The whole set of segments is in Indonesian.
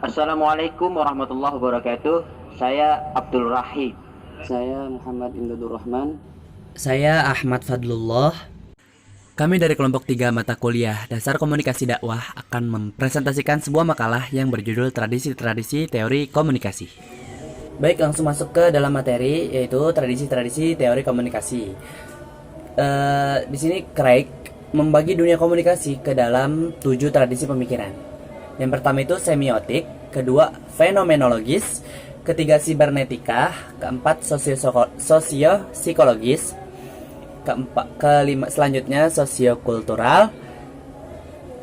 Assalamualaikum warahmatullahi wabarakatuh. Saya Abdul Rahim. Saya Muhammad Imdadur Rahman. Saya Ahmad Fadlullah. Kami dari kelompok 3 mata kuliah Dasar Komunikasi Dakwah akan mempresentasikan sebuah makalah yang berjudul Tradisi-Tradisi Teori Komunikasi. Baik, langsung masuk ke dalam materi, yaitu tradisi-tradisi teori komunikasi. Di sini Craig membagi dunia komunikasi ke dalam 7 tradisi pemikiran. Yang pertama itu semiotik, kedua fenomenologis, ketiga sibernetika, keempat sosio-psikologis, kelima selanjutnya sosiokultural,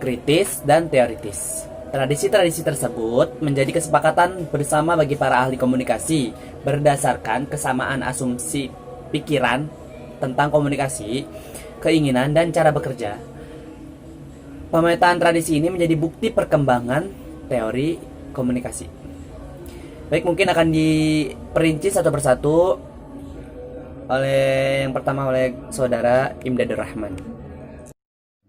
kritis, dan teoritis. Tradisi-tradisi tersebut menjadi kesepakatan bersama bagi para ahli komunikasi berdasarkan kesamaan asumsi pikiran tentang komunikasi, keinginan, dan cara bekerja. Pemetaan tradisi ini menjadi bukti perkembangan teori komunikasi. Baik, mungkin akan diperinci satu persatu oleh yang pertama oleh saudara Imdadur Rahman.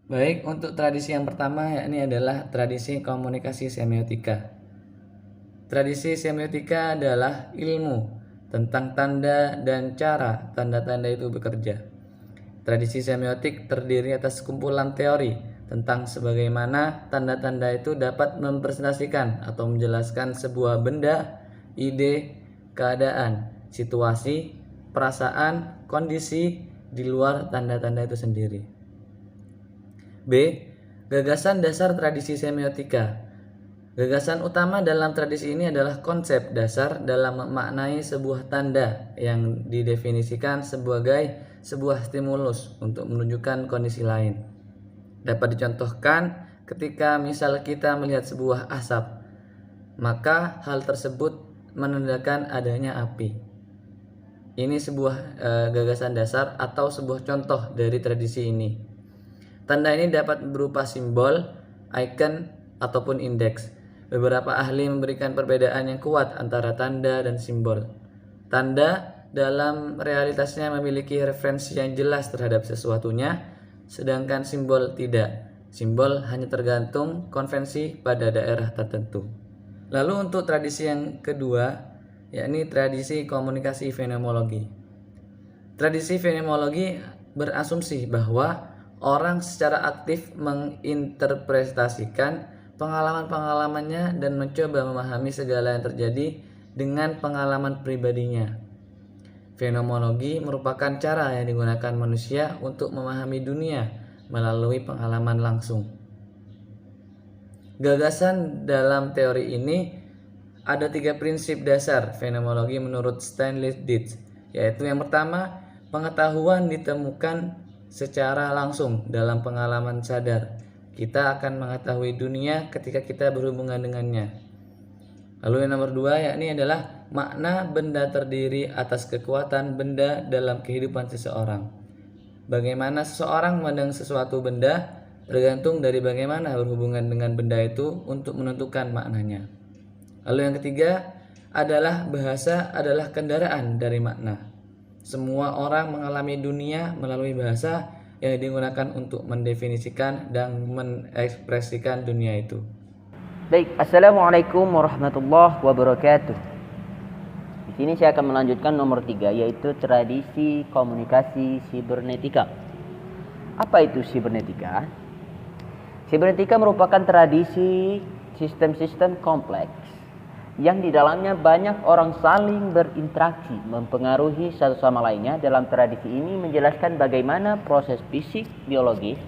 Baik, untuk tradisi yang pertama yakni adalah tradisi komunikasi semiotika. Tradisi semiotika adalah ilmu tentang tanda dan cara tanda-tanda itu bekerja. Tradisi semiotik terdiri atas kumpulan teori tentang sebagaimana tanda-tanda itu dapat mempresentasikan atau menjelaskan sebuah benda, ide, keadaan, situasi, perasaan, kondisi di luar tanda-tanda itu sendiri. B. Gagasan dasar tradisi semiotika. Gagasan utama dalam tradisi ini adalah konsep dasar dalam memaknai sebuah tanda yang didefinisikan sebagai sebuah stimulus untuk menunjukkan kondisi lain. Dapat dicontohkan ketika misal kita melihat sebuah asap, maka hal tersebut menandakan adanya api. Ini sebuah gagasan dasar atau sebuah contoh dari tradisi ini. Tanda ini dapat berupa simbol, icon, ataupun indeks. Beberapa ahli memberikan perbedaan yang kuat antara tanda dan simbol. Tanda dalam realitasnya memiliki referensi yang jelas terhadap sesuatunya, sedangkan simbol tidak. Simbol hanya tergantung konvensi pada daerah tertentu. Lalu untuk tradisi yang kedua, yakni tradisi komunikasi fenomenologi. Tradisi fenomenologi berasumsi bahwa orang secara aktif menginterpretasikan pengalaman-pengalamannya dan mencoba memahami segala yang terjadi dengan pengalaman pribadinya. Fenomenologi merupakan cara yang digunakan manusia untuk memahami dunia melalui pengalaman langsung. Gagasan dalam teori ini ada 3 prinsip dasar fenomenologi menurut Stanley Dietz, yaitu yang pertama, pengetahuan ditemukan secara langsung dalam pengalaman sadar. Kita akan mengetahui dunia ketika kita berhubungan dengannya. Lalu yang nomor 2 yakni adalah makna benda terdiri atas kekuatan benda dalam kehidupan seseorang. Bagaimana seseorang memandang sesuatu benda tergantung dari bagaimana berhubungan dengan benda itu untuk menentukan maknanya. Lalu yang ketiga adalah bahasa adalah kendaraan dari makna. Semua orang mengalami dunia melalui bahasa yang digunakan untuk mendefinisikan dan mengekspresikan dunia itu. Baik, Assalamualaikum warahmatullahi wabarakatuh. Di sini saya akan melanjutkan nomor 3, yaitu tradisi komunikasi sibernetika. Apa itu sibernetika? Sibernetika merupakan tradisi sistem-sistem kompleks yang di dalamnya banyak orang saling berinteraksi, mempengaruhi satu sama lainnya. Dalam tradisi ini menjelaskan bagaimana proses fisik, biologis,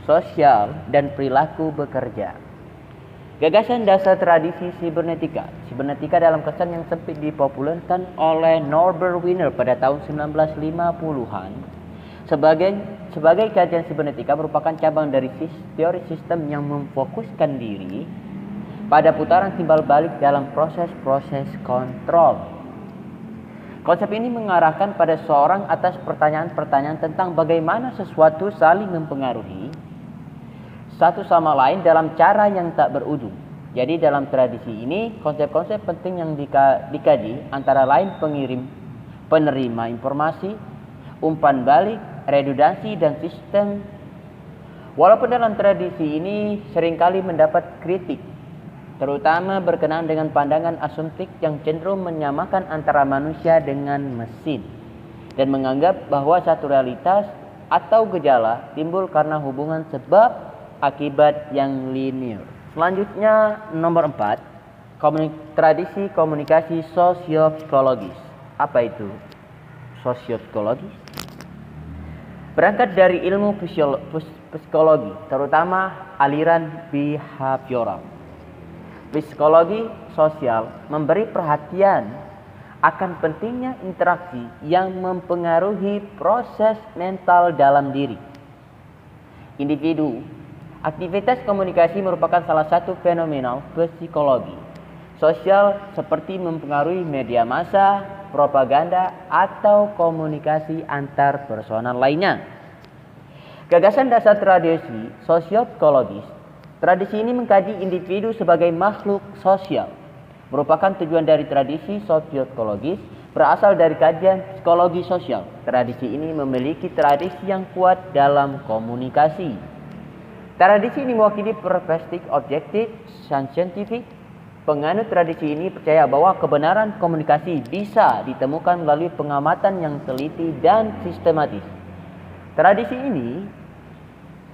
sosial, dan perilaku bekerja. Gagasan dasar tradisi sibernetika. Sibernetika dalam kesan yang sempit dipopulerkan oleh Norbert Wiener pada tahun 1950-an. Sebagai kajian sibernetika merupakan cabang dari teori sistem yang memfokuskan diri pada putaran timbal balik dalam proses-proses kontrol. Konsep ini mengarahkan pada seorang atas pertanyaan-pertanyaan tentang bagaimana sesuatu saling mempengaruhi satu sama lain dalam cara yang tak berujung. Jadi dalam tradisi ini konsep-konsep penting yang dikaji antara lain pengirim, penerima informasi, umpan balik, redundansi, dan sistem. Walaupun dalam tradisi ini seringkali mendapat kritik terutama berkenaan dengan pandangan asumtif yang cenderung menyamakan antara manusia dengan mesin dan menganggap bahwa satu realitas atau gejala timbul karena hubungan sebab akibat yang linear. Selanjutnya nomor 4, tradisi komunikasi sosiopsikologis. Apa itu sosiopsikologis? Berangkat dari ilmu psikologi, terutama aliran behavioral. Psikologi sosial memberi perhatian akan pentingnya interaksi yang mempengaruhi proses mental dalam diri individu. Aktivitas komunikasi merupakan salah satu fenomena psikologi sosial seperti mempengaruhi media massa, propaganda, atau komunikasi antar personal lainnya. Gagasan dasar tradisi sosiopsikologis. Tradisi ini mengkaji individu sebagai makhluk sosial. Merupakan tujuan dari tradisi sosiopsikologis berasal dari kajian psikologi sosial. Tradisi ini memiliki tradisi yang kuat dalam komunikasi. Tradisi ini mewakili perspektif objektif dan saintifik. Penganut tradisi ini percaya bahwa kebenaran komunikasi bisa ditemukan melalui pengamatan yang teliti dan sistematis. Tradisi ini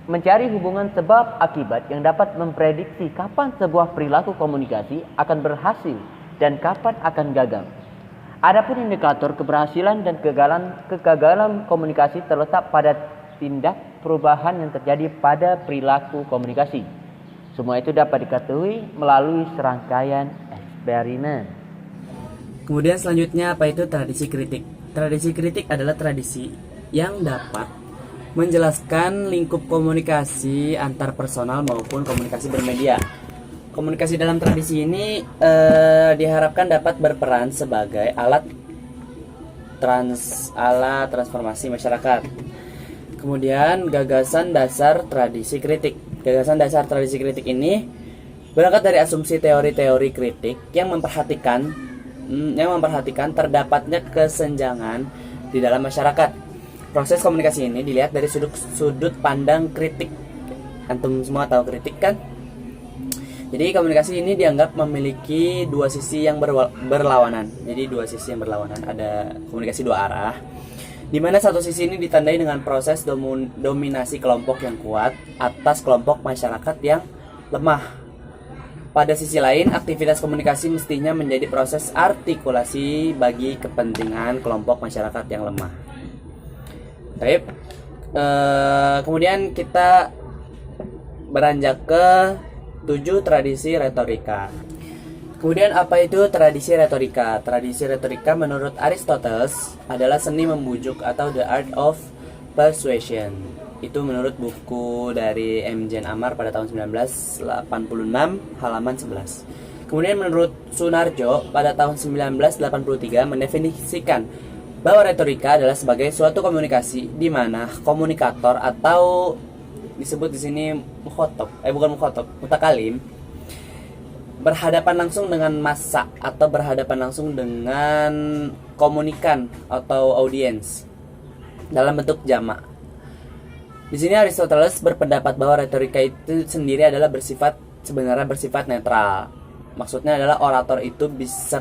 mencari hubungan sebab akibat yang dapat memprediksi kapan sebuah perilaku komunikasi akan berhasil dan kapan akan gagal. Adapun indikator keberhasilan dan kegagalan komunikasi terletak pada tindak perubahan yang terjadi pada perilaku komunikasi. Semua itu dapat diketahui melalui serangkaian eksperimen. Kemudian selanjutnya apa itu tradisi kritik? Tradisi kritik adalah tradisi yang dapat menjelaskan lingkup komunikasi antar personal maupun komunikasi bermedia. Komunikasi dalam tradisi ini diharapkan dapat berperan sebagai alat transformasi masyarakat. Kemudian gagasan dasar tradisi kritik. Gagasan dasar tradisi kritik ini berangkat dari asumsi teori-teori kritik yang memperhatikan terdapatnya kesenjangan di dalam masyarakat. Proses komunikasi ini dilihat dari sudut pandang kritik. Antum semua tahu kritik kan? Jadi komunikasi ini dianggap memiliki dua sisi yang berlawanan. Jadi dua sisi yang berlawanan, ada komunikasi dua arah, di mana satu sisi ini ditandai dengan proses dominasi kelompok yang kuat atas kelompok masyarakat yang lemah. Pada sisi lain, aktivitas komunikasi mestinya menjadi proses artikulasi bagi kepentingan kelompok masyarakat yang lemah. Baik, kemudian kita beranjak ke 7 tradisi retorika. Kemudian apa itu tradisi retorika? Tradisi retorika menurut Aristoteles adalah seni membujuk atau the art of persuasion. Itu menurut buku dari M. Jane Amar pada tahun 1986 halaman 11. Kemudian menurut Sunarjo pada tahun 1983 mendefinisikan bahwa retorika adalah sebagai suatu komunikasi di mana komunikator atau disebut di sini mutakalim berhadapan langsung dengan massa atau berhadapan langsung dengan komunikan atau audiens dalam bentuk jamak. Di sini Aristoteles berpendapat bahwa retorika itu sendiri adalah bersifat netral. Maksudnya adalah orator itu bisa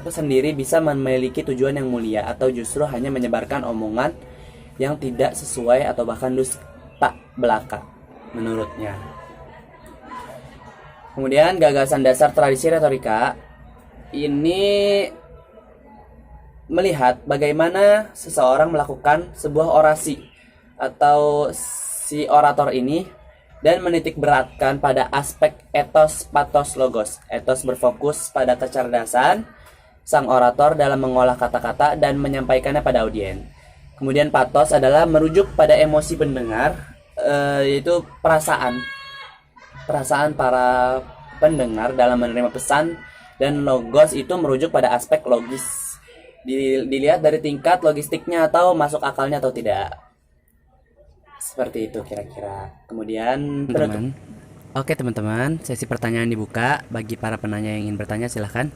memiliki tujuan yang mulia atau justru hanya menyebarkan omongan yang tidak sesuai atau bahkan dusta belaka menurutnya. Kemudian gagasan dasar tradisi retorika ini melihat bagaimana seseorang melakukan sebuah orasi atau si orator ini dan menitik beratkan pada aspek etos, patos, logos. Etos berfokus pada kecerdasan sang orator dalam mengolah kata-kata dan menyampaikannya pada audiens. Kemudian patos adalah merujuk pada emosi pendengar, yaitu perasaan para pendengar dalam menerima pesan, dan logos itu merujuk pada aspek logis, dilihat dari tingkat logistiknya atau masuk akalnya atau tidak. Seperti itu kira-kira. Kemudian teman-teman. Oke teman-teman, sesi pertanyaan dibuka. Bagi para penanya yang ingin bertanya silahkan.